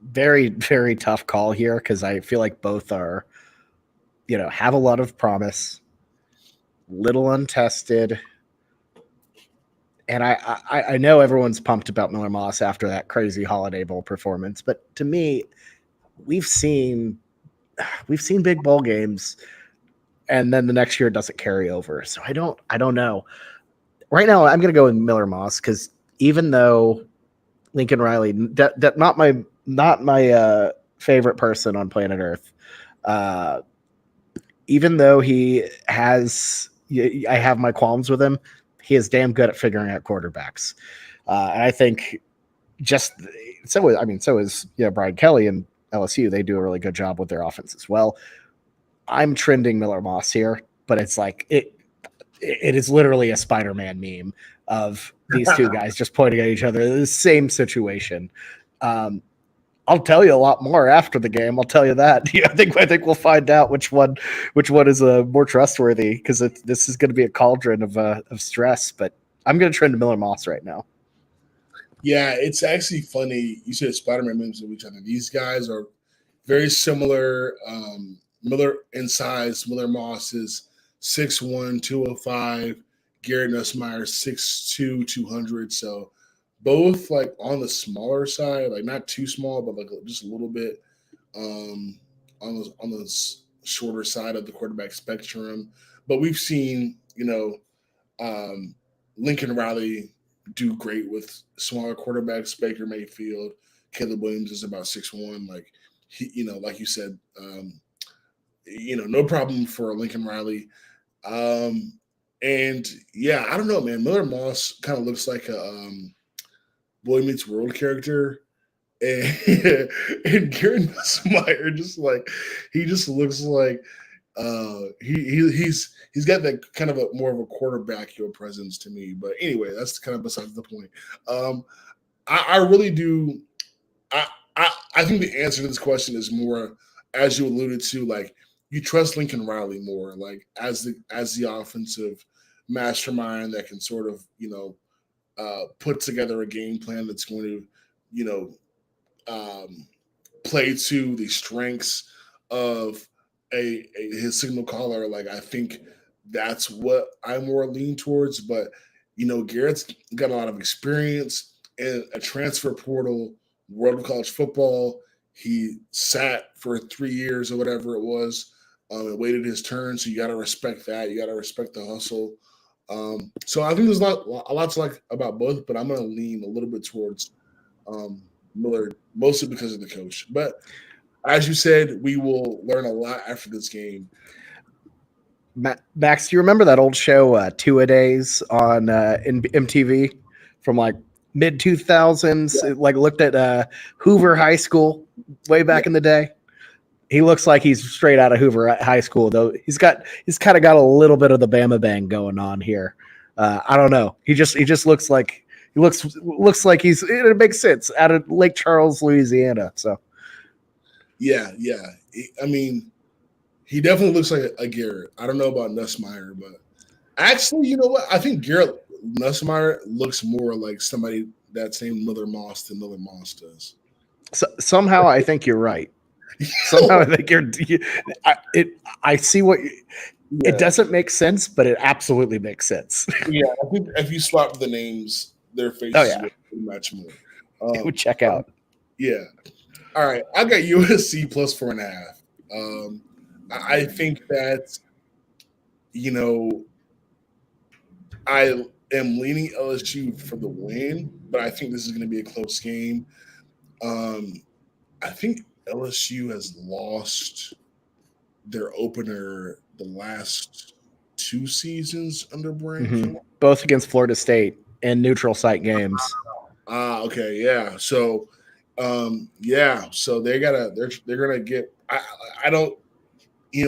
Very, very tough call here because I feel like both are, have a lot of promise, little untested. And I know everyone's pumped about Miller Moss after that crazy Holiday Bowl performance, but to me, we've seen big bowl games, and then the next year it doesn't carry over. So I don't know. Right now, I'm going to go with Miller Moss because even though Lincoln Riley, not my favorite person on planet Earth, even though I have my qualms with him, he is damn good at figuring out quarterbacks. And I think so is Brian Kelly and LSU. They do a really good job with their offense as well. I'm trending Miller Moss here, but it's like it is literally a Spider-Man meme of these two guys just pointing at each other. The same situation. I'll tell you a lot more after the game. I'll tell you that. I think we'll find out which one is more trustworthy because this is going to be a cauldron of stress. But I'm going to trend to Miller Moss right now. Yeah, it's actually funny. You said Spider-Man memes of each other. These guys are very similar. Miller in size. Miller Moss is 6'1", 205. Garrett Nussmeier 6'2", 200. So both like on the smaller side, like not too small, but like just a little bit on the shorter side of the quarterback spectrum. But we've seen, Lincoln Riley do great with smaller quarterbacks. Baker Mayfield, Caleb Williams is about 6'1". Like he, like you said, no problem for Lincoln Riley. And yeah, I don't know, man. Miller Moss kind of looks like a Boy Meets World character, and Gary Nussmeier he just looks like he's got that kind of a more of a quarterback presence to me. But anyway, that's kind of besides the point. I really do. I think the answer to this question is more, as you alluded to, like you trust Lincoln Riley more, like as the offensive mastermind that can sort of put together a game plan that's going to play to the strengths of his signal caller. Like I think that's what I more lean towards. But Garrett's got a lot of experience in a transfer portal world of college football. He sat for 3 years or whatever it was, and waited his turn. So you got to respect that. You got to respect the hustle. So I think there's a lot to like about both, but I'm going to lean a little bit towards Miller, mostly because of the coach. But as you said, we will learn a lot after this game. Max, do you remember that old show, Two-A-Days on in MTV from like mid 2000s? Yeah. It, like looked at Hoover High School way back in the day. He looks like he's straight out of Hoover High School, though. He's kind of got a little bit of the Bama Bang going on here. I don't know. He just looks like he's, it makes sense, out of Lake Charles, Louisiana. So yeah. I mean, he definitely looks like a Garrett. I don't know about Nussmeier, but actually, you know what? I think Garrett Nussmeier looks more like somebody that's named Miller Moss than Miller Moss does. So, somehow I think you're right. Somehow I think I see what it doesn't make sense, but it absolutely makes sense. Yeah, I think if you swap the names, their faces would match more. It would check out. Yeah. All right. I got USC plus 4.5. I think that, I am leaning LSU for the win, but I think this is going to be a close game. I think LSU has lost their opener the last 2 seasons under Brian. Mm-hmm. Both against Florida State and neutral site games. Okay, yeah. So, so they're gonna get. I don't.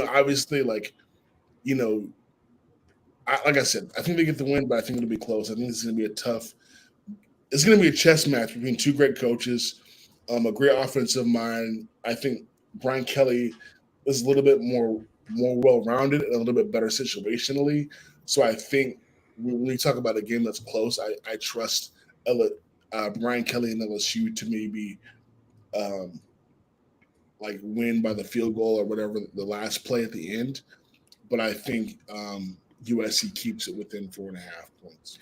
Obviously, like, like I said, I think they get the win, but I think it'll be close. I think it's going to be it's going to be a chess match between two great coaches, a great offensive mind. I think Brian Kelly is a little bit more well-rounded and a little bit better situationally. So I think when we talk about a game that's close, I trust Brian Kelly and LSU to maybe like win by the field goal or whatever the last play at the end. But I think USC keeps it within 4.5 points.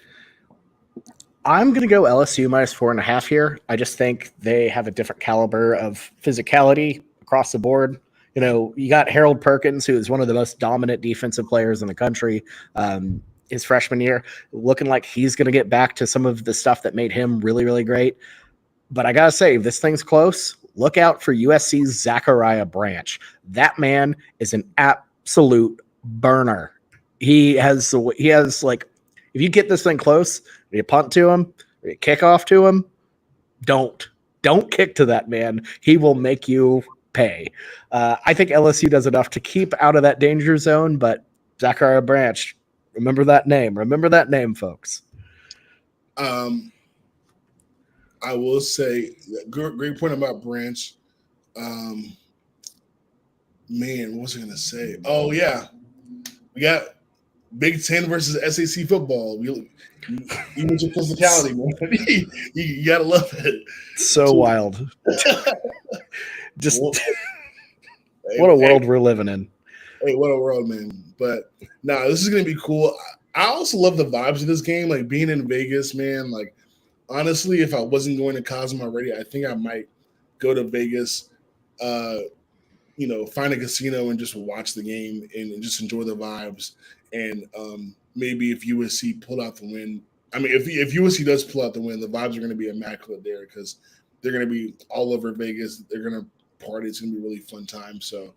I'm going to go LSU minus 4.5 here. I just think they have a different caliber of physicality across the board. You got Harold Perkins, who is one of the most dominant defensive players in the country. His freshman year, looking like he's going to get back to some of the stuff that made him really, really great. But I got to say, if this thing's close, look out for USC's Zachariah Branch. That man is an absolute burner. He has like, if you get this thing close, you punt to him, or you kick off to him, don't kick to that man. He will make you pay. I think LSU does enough to keep out of that danger zone, but Zachariah Branch, remember that name. Remember that name, folks. I will say, great point about Branch. Man, what was I going to say? Oh, yeah. We got Big Ten versus SEC football. You mentioned physicality, man. you got to love it. So wild. Just what a world we're living in. Hey, what a world, man. But this is going to be cool. I also love the vibes of this game, like being in Vegas, man. Like, honestly, if I wasn't going to Cosmo already, I think I might go to Vegas, find a casino and just watch the game and just enjoy the vibes. And maybe if USC pull out the win, if USC does pull out the win, the vibes are going to be immaculate there because they're going to be all over Vegas. They're going to party. It's going to be a really fun time. So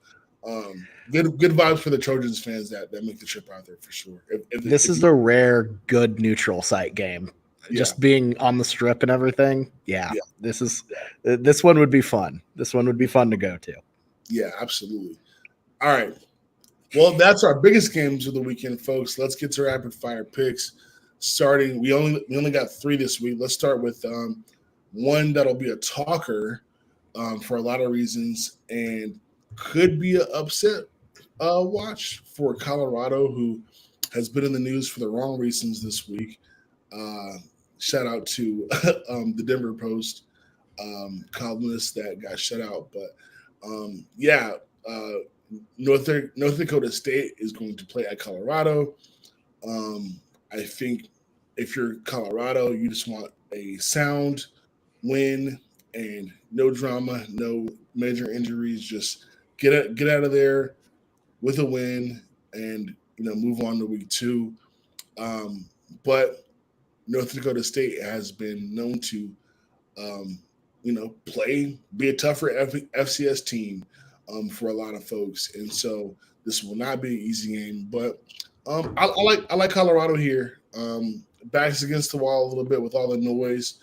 good vibes for the Trojans fans that make the trip out there for sure. This is the rare good neutral site game. Yeah. Just being on the strip and everything. Yeah. This one would be fun. This one would be fun to go to. Yeah, absolutely. All right. Well, that's our biggest games of the weekend, folks. Let's get to rapid fire picks. Starting, we only got 3 this week. Let's start with one that'll be a talker for a lot of reasons and could be an upset watch for Colorado, who has been in the news for the wrong reasons this week. Shout out to the Denver Post columnist that got shut out. But North Dakota State is going to play at Colorado. I think if you're Colorado, you just want a sound win and no drama, no major injuries. Just get out of there with a win and move on to week 2. But North Dakota State has been known to be a tougher FCS team for a lot of folks, and so this will not be an easy game. But I like Colorado here. Backs against the wall a little bit with all the noise.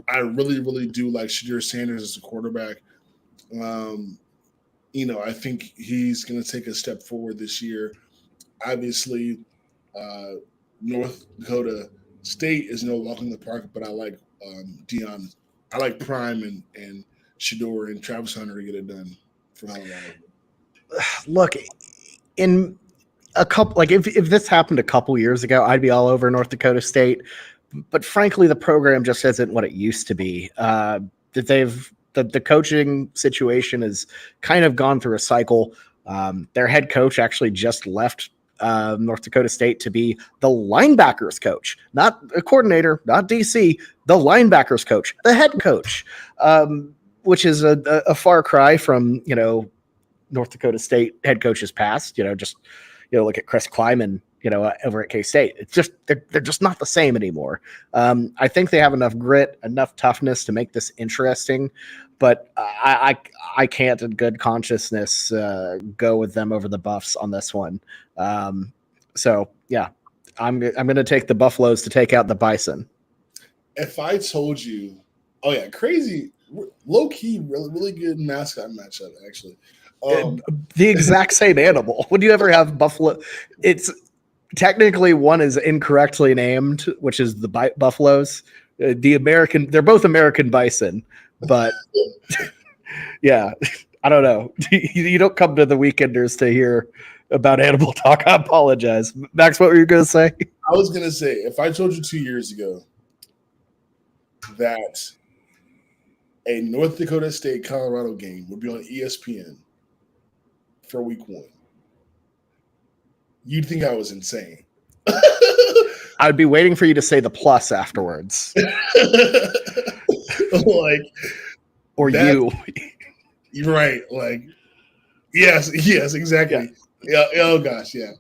I really, really do like Shadir Sanders as a quarterback. I think he's going to take a step forward this year. Obviously, North Dakota State is no walk in the park, but I like Deion. I like Prime and Shador and Travis Hunter to get it done for Colorado. Look, in a couple, like if this happened a couple years ago, I'd be all over North Dakota State. But frankly, the program just isn't what it used to be. The coaching situation has kind of gone through a cycle. Their head coach actually just left North Dakota State to be the linebackers coach, not a coordinator, not DC, the linebackers coach, the head coach, which is a far cry from, North Dakota State head coaches past, look at Chris Kleiman, over at K-State. It's just, they're just not the same anymore. I think they have enough grit, enough toughness to make this interesting, but I can't in good consciousness go with them over the Buffs on this one. So yeah, I'm going to take the Buffaloes to take out the Bison. If I told you, crazy, low key, really, really good mascot matchup, actually. The exact same animal. Would you ever have buffalo? It's technically one is incorrectly named, which is the buffaloes. They're both American bison, but yeah, I don't know. You don't come to the Weekenders to hear about animal talk. I apologize. Max, what were you going to say? I was going to say, if I told you 2 years ago that a North Dakota State Colorado game would be on ESPN for week 1, you'd think I was insane. I'd be waiting for you to say the plus afterwards. Like, or you. You're right. Like, yes, exactly. Yeah. Oh gosh, yeah.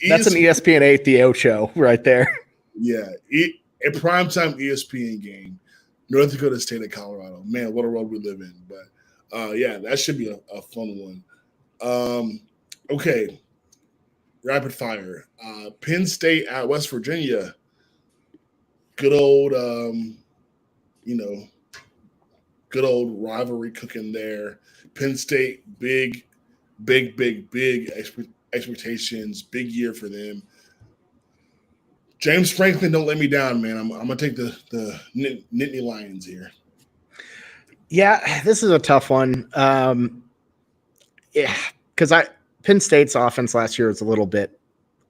That's an ESPN 8 the Ocho right there. Yeah. A primetime ESPN game, North Dakota State and Colorado. Man, what a world we live in. But yeah, that should be a fun one. Okay. Rapid fire. Penn State at West Virginia. Good old good old rivalry cooking there. Penn State, big expectations, big year for them. James Franklin, don't let me down, man. I'm gonna take the Nittany Lions here. Yeah, this is a tough one. Yeah, because Penn State's offense last year was a little bit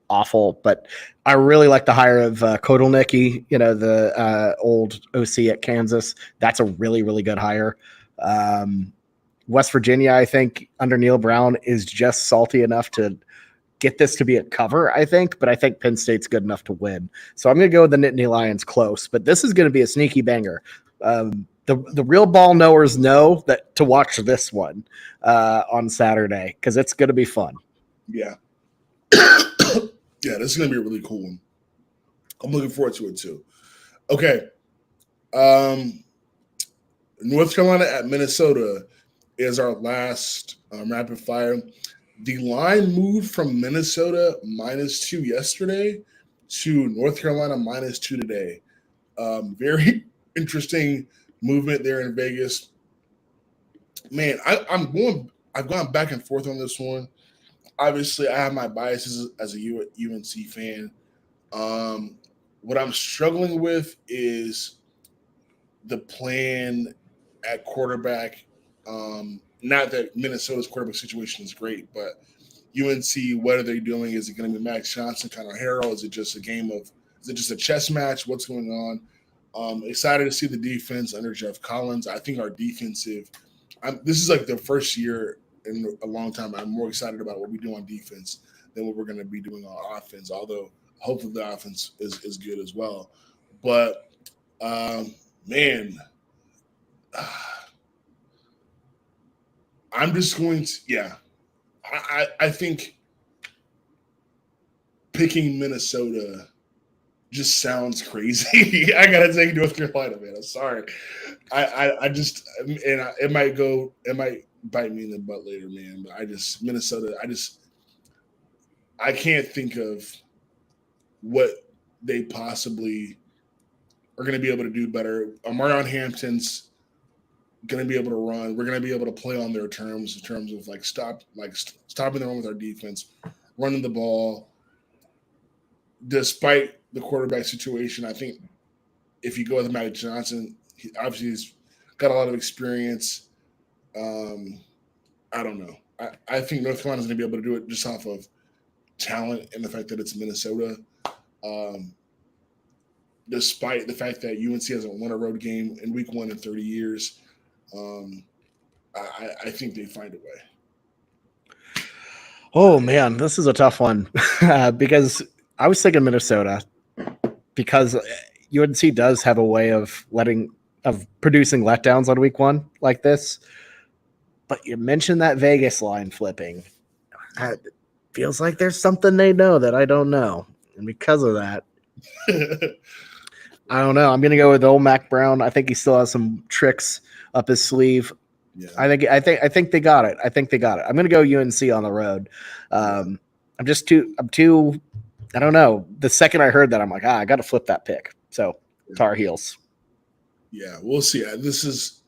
awful, but I really like the hire of Kotelnicki, the old OC at Kansas. That's a really, really good hire. West Virginia, I think, under Neil Brown is just salty enough to get this to be a cover, I think, but I think Penn State's good enough to win. So I'm going to go with the Nittany Lions close, but this is going to be a sneaky banger. The real ball knowers know that to watch this one on Saturday because it's going to be fun. Yeah. Yeah, this is going to be a really cool one. I'm looking forward to it too. Okay. North Carolina at Minnesota is our last rapid fire. The line moved from Minnesota -2 yesterday to North Carolina -2 today. Very interesting movement there in Vegas. Man, I've gone back and forth on this one. Obviously, I have my biases as a UNC fan. What I'm struggling with is the plan at quarterback. Not that Minnesota's quarterback situation is great, but UNC, what are they doing? Is it going to be Max Johnson, Connor Harrell? Is it just a chess match? What's going on? Excited to see the defense under Jeff Collins. I think our defensive this is like the first year in a long time I'm more excited about what we do on defense than what we're going to be doing on offense, although hopefully the offense is good as well. But, man, I'm just going to, yeah. I think picking Minnesota just sounds crazy. I gotta take North Carolina, man. I'm sorry. It might bite me in the butt later, man. But Minnesota. I can't think of what they possibly are going to be able to do better. Marion Hampton's going to be able to run. We're going to be able to play on their terms in terms of stopping the run with our defense, running the ball. Despite the quarterback situation, I think if you go with Matt Johnson, he's got a lot of experience. I don't know. I think North Carolina's going to be able to do it just off of talent and the fact that it's Minnesota. Despite the fact that UNC hasn't won a road game in week 1 in 30 years, I think they find a way. Oh, man, this is a tough one because I was thinking Minnesota because UNC does have a way of producing letdowns on week 1 like this. But you mentioned that Vegas line flipping. It feels like there's something they know that I don't know. And because of that, I don't know. I'm going to go with old Mac Brown. I think he still has some tricks up his sleeve. Yeah. I think they got it. I'm going to go UNC on the road. I'm too I don't know. The second I heard that, I'm like, I got to flip that pick. So Tar Heels. Yeah, we'll see. It's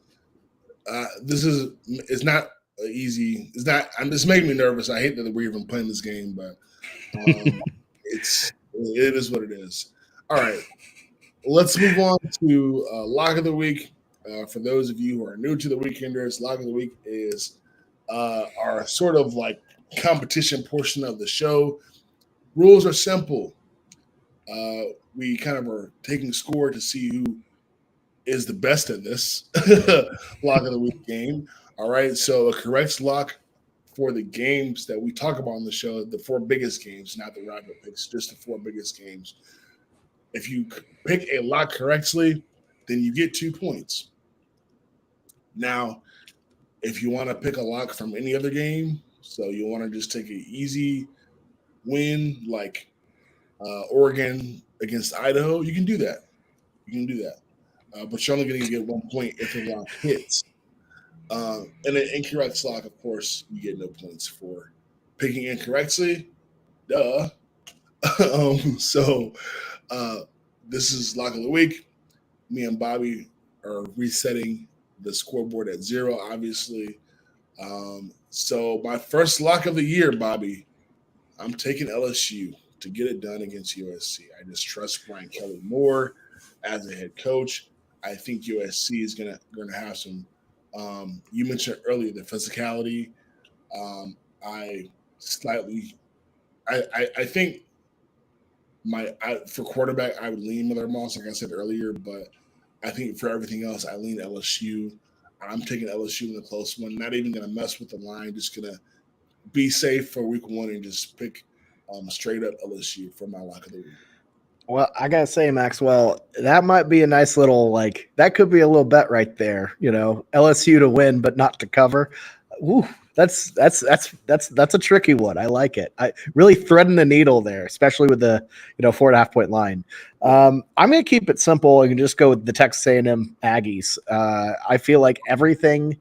not easy. It's not. I'm just making me nervous. I hate that we're even playing this game, but it is what it is. All right, let's move on to lock of the week. For those of you who are new to the Weekenders, lock of the week is our sort of like competition portion of the show. Rules are simple. We kind of are taking score to see who is the best at this lock of the week game. All right, so a correct lock for the games that we talk about on the show, the 4 biggest games, not the rapid picks, just the 4 biggest games. If you pick a lock correctly, then you get 2 points. Now, if you want to pick a lock from any other game, so you want to just take an easy win like Oregon against Idaho, you can do that. You can do that. But you're only going to get 1 point if the lock hits. And an incorrect lock, of course, you get no points for picking incorrectly. Duh. So this is lock of the week. Me and Bobby are resetting the scoreboard at 0, obviously. So my first lock of the year, Bobby, I'm taking LSU to get it done against USC. I just trust Brian Kelly more as a head coach. I think USC is gonna have some. You mentioned earlier the physicality. I think for quarterback I would lean Mother Moss, like I said earlier, but I think for everything else I lean LSU. I'm taking LSU in the close one. Not even gonna mess with the line. Just gonna be safe for week 1 and just pick straight up LSU for my lock of the week. Well, I gotta say, Maxwell, that might be a nice little that could be a little bet right there. LSU to win but not to cover. Ooh, that's a tricky one. I like it. I really threading the needle there, especially with the 4.5 point line. I'm gonna keep it simple and just go with the Texas A&M Aggies. I feel like everything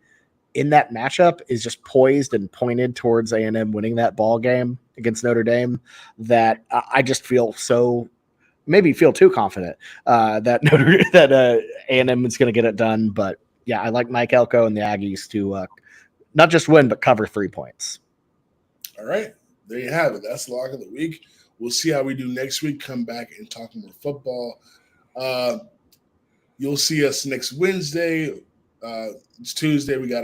in that matchup is just poised and pointed towards A&M winning that ball game against Notre Dame. That I just feel so. Maybe feel too confident that A&M is going to get it done. But yeah, I like Mike Elko and the Aggies to not just win, but cover 3 points. All right. There you have it. That's the lock of the week. We'll see how we do next week. Come back and talk more football. You'll see us next Wednesday. It's Tuesday. We got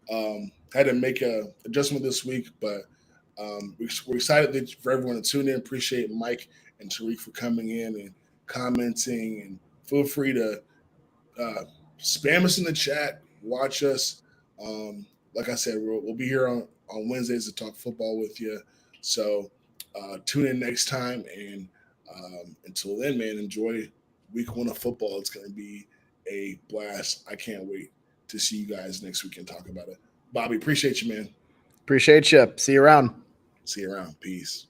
had to make a adjustment this week, but we're excited for everyone to tune in. Appreciate Mike and Tariq for coming in and commenting, and feel free to spam us in the chat, watch us. Like I said, we'll be here on Wednesdays to talk football with you. So tune in next time, and until then, man, enjoy week 1 of football. It's going to be a blast. I can't wait to see you guys next week and talk about it. Bobby, appreciate you, man. Appreciate you. See you around. See you around. Peace.